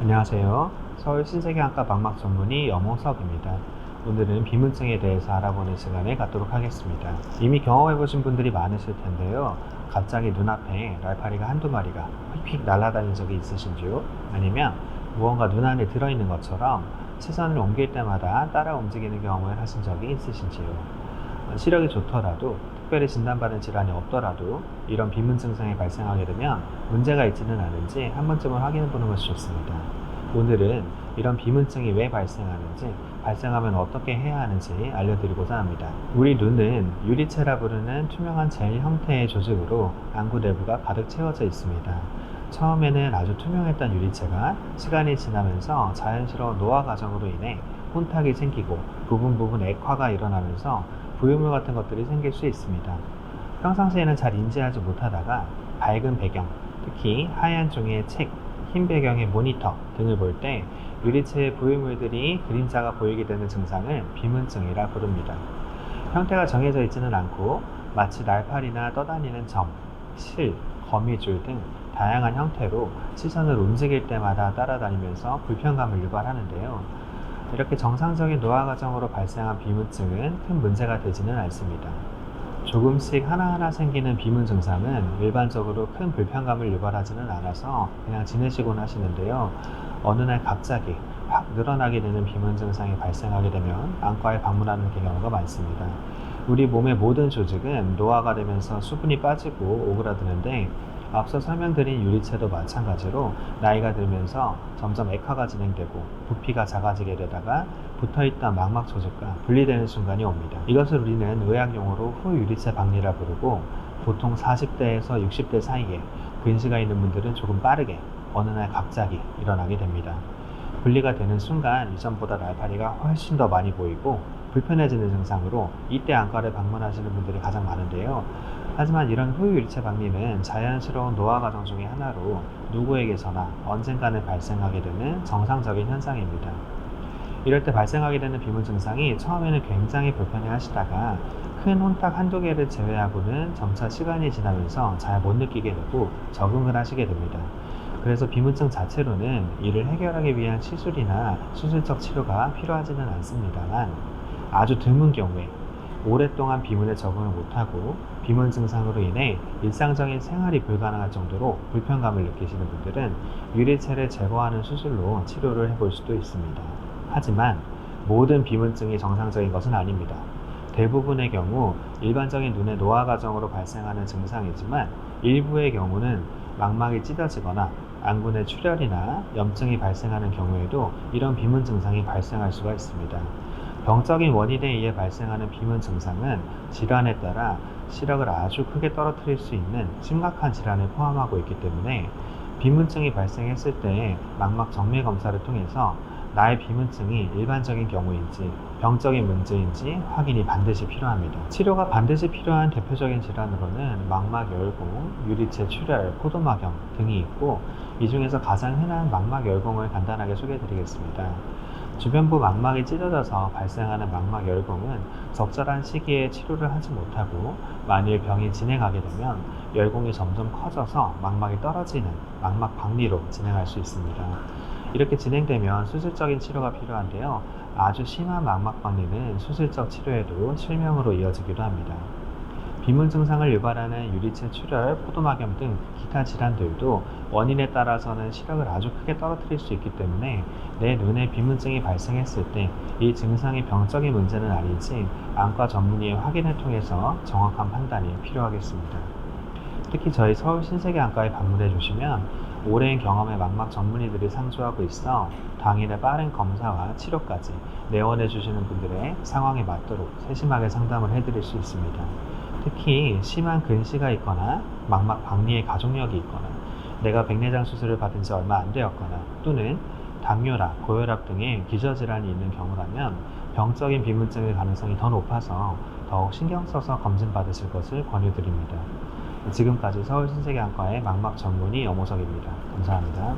안녕하세요. 서울 신세계한과 망막 전문의 염호석입니다. 오늘은 비문증에 대해서 알아보는 시간을 갖도록 하겠습니다. 이미 경험해보신 분들이 많으실 텐데요. 갑자기 눈앞에 날파리가 한두 마리가 휙휙 날아다닌 적이 있으신지요? 아니면 무언가 눈 안에 들어있는 것처럼 시선을 옮길 때마다 따라 움직이는 경험을 하신 적이 있으신지요? 시력이 좋더라도 특별히 진단받은 질환이 없더라도 이런 비문 증상이 발생하게 되면 문제가 있지는 않은지 한 번쯤은 확인해 보는 것이 좋습니다. 오늘은 이런 비문증이 왜 발생하는지, 발생하면 어떻게 해야 하는지 알려드리고자 합니다. 우리 눈은 유리체라 부르는 투명한 젤 형태의 조직으로 안구 내부가 가득 채워져 있습니다. 처음에는 아주 투명했던 유리체가 시간이 지나면서 자연스러운 노화 과정으로 인해 혼탁이 생기고 부분 액화가 일어나면서 부유물 같은 것들이 생길 수 있습니다. 평상시에는 잘 인지하지 못하다가 밝은 배경, 특히 하얀 종이의 책, 흰 배경의 모니터 등을 볼 때 유리체의 부유물들이 그림자가 보이게 되는 증상을 비문증이라 부릅니다. 형태가 정해져 있지는 않고 마치 날파리나 떠다니는 점, 실, 거미줄 등 다양한 형태로 시선을 움직일 때마다 따라다니면서 불편감을 유발하는데요. 이렇게 정상적인 노화 과정으로 발생한 비문증은 큰 문제가 되지는 않습니다. 조금씩 하나하나 생기는 비문 증상은 일반적으로 큰 불편감을 유발하지는 않아서 그냥 지내시곤 하시는데요. 어느 날 갑자기 확 늘어나게 되는 비문 증상이 발생하게 되면 안과에 방문하는 경우가 많습니다. 우리 몸의 모든 조직은 노화가 되면서 수분이 빠지고 오그라드는데 앞서 설명드린 유리체도 마찬가지로 나이가 들면서 점점 액화가 진행되고 부피가 작아지게 되다가 붙어있던 망막 조직과 분리되는 순간이 옵니다. 이것을 우리는 의학용어로 후유리체 박리라 부르고 보통 40대에서 60대 사이에 근시가 있는 분들은 조금 빠르게 어느 날 갑자기 일어나게 됩니다. 분리가 되는 순간 이전보다 날파리가 훨씬 더 많이 보이고 불편해지는 증상으로 이때 안과를 방문하시는 분들이 가장 많은데요. 하지만 이런 후유일체 박리는 자연스러운 노화 과정 중의 하나로 누구에게서나 언젠가는 발생하게 되는 정상적인 현상입니다. 이럴 때 발생하게 되는 비문 증상이 처음에는 굉장히 불편해 하시다가 큰 혼탁 한두 개를 제외하고는 점차 시간이 지나면서 잘 못 느끼게 되고 적응을 하시게 됩니다. 그래서 비문증 자체로는 이를 해결하기 위한 시술이나 수술적 치료가 필요하지는 않습니다만 아주 드문 경우에 오랫동안 비문에 적응을 못하고 비문 증상으로 인해 일상적인 생활이 불가능할 정도로 불편감을 느끼시는 분들은 유리체를 제거하는 수술로 치료를 해볼 수도 있습니다. 하지만 모든 비문증이 정상적인 것은 아닙니다. 대부분의 경우 일반적인 눈의 노화 과정으로 발생하는 증상이지만 일부의 경우는 망막이 찢어지거나 안구 내 출혈이나 염증이 발생하는 경우에도 이런 비문 증상이 발생할 수가 있습니다. 병적인 원인에 의해 발생하는 비문 증상은 질환에 따라 시력을 아주 크게 떨어뜨릴 수 있는 심각한 질환을 포함하고 있기 때문에 비문증이 발생했을 때 망막 정밀 검사를 통해서 나의 비문증이 일반적인 경우인지 병적인 문제인지 확인이 반드시 필요합니다. 치료가 반드시 필요한 대표적인 질환으로는 망막 열공, 유리체 출혈, 포도막염 등이 있고 이 중에서 가장 흔한 망막 열공을 간단하게 소개해 드리겠습니다. 주변부 망막이 찢어져서 발생하는 망막 열공은 적절한 시기에 치료를 하지 못하고 만일 병이 진행하게 되면 열공이 점점 커져서 망막이 떨어지는 망막 박리로 진행할 수 있습니다. 이렇게 진행되면 수술적인 치료가 필요한데요. 아주 심한 망막 박리는 수술적 치료에도 실명으로 이어지기도 합니다. 비문 증상을 유발하는 유리체 출혈, 포도막염 등 기타 질환들도 원인에 따라서는 시력을 아주 크게 떨어뜨릴 수 있기 때문에 내 눈에 비문증이 발생했을 때 이 증상이 병적인 문제는 아닌지 안과 전문의의 확인을 통해서 정확한 판단이 필요하겠습니다. 특히 저희 서울 신세계안과에 방문해 주시면 오랜 경험의 망막 전문의들이 상주하고 있어 당일에 빠른 검사와 치료까지 내원해 주시는 분들의 상황에 맞도록 세심하게 상담을 해드릴 수 있습니다. 특히 심한 근시가 있거나 망막 박리의 가족력이 있거나 내가 백내장 수술을 받은 지 얼마 안 되었거나 또는 당뇨나 고혈압 등의 기저질환이 있는 경우라면 병적인 비문증의 가능성이 더 높아서 더욱 신경 써서 검진 받으실 것을 권유드립니다. 지금까지 서울신세계안과의 망막 전문의 염호석입니다. 감사합니다.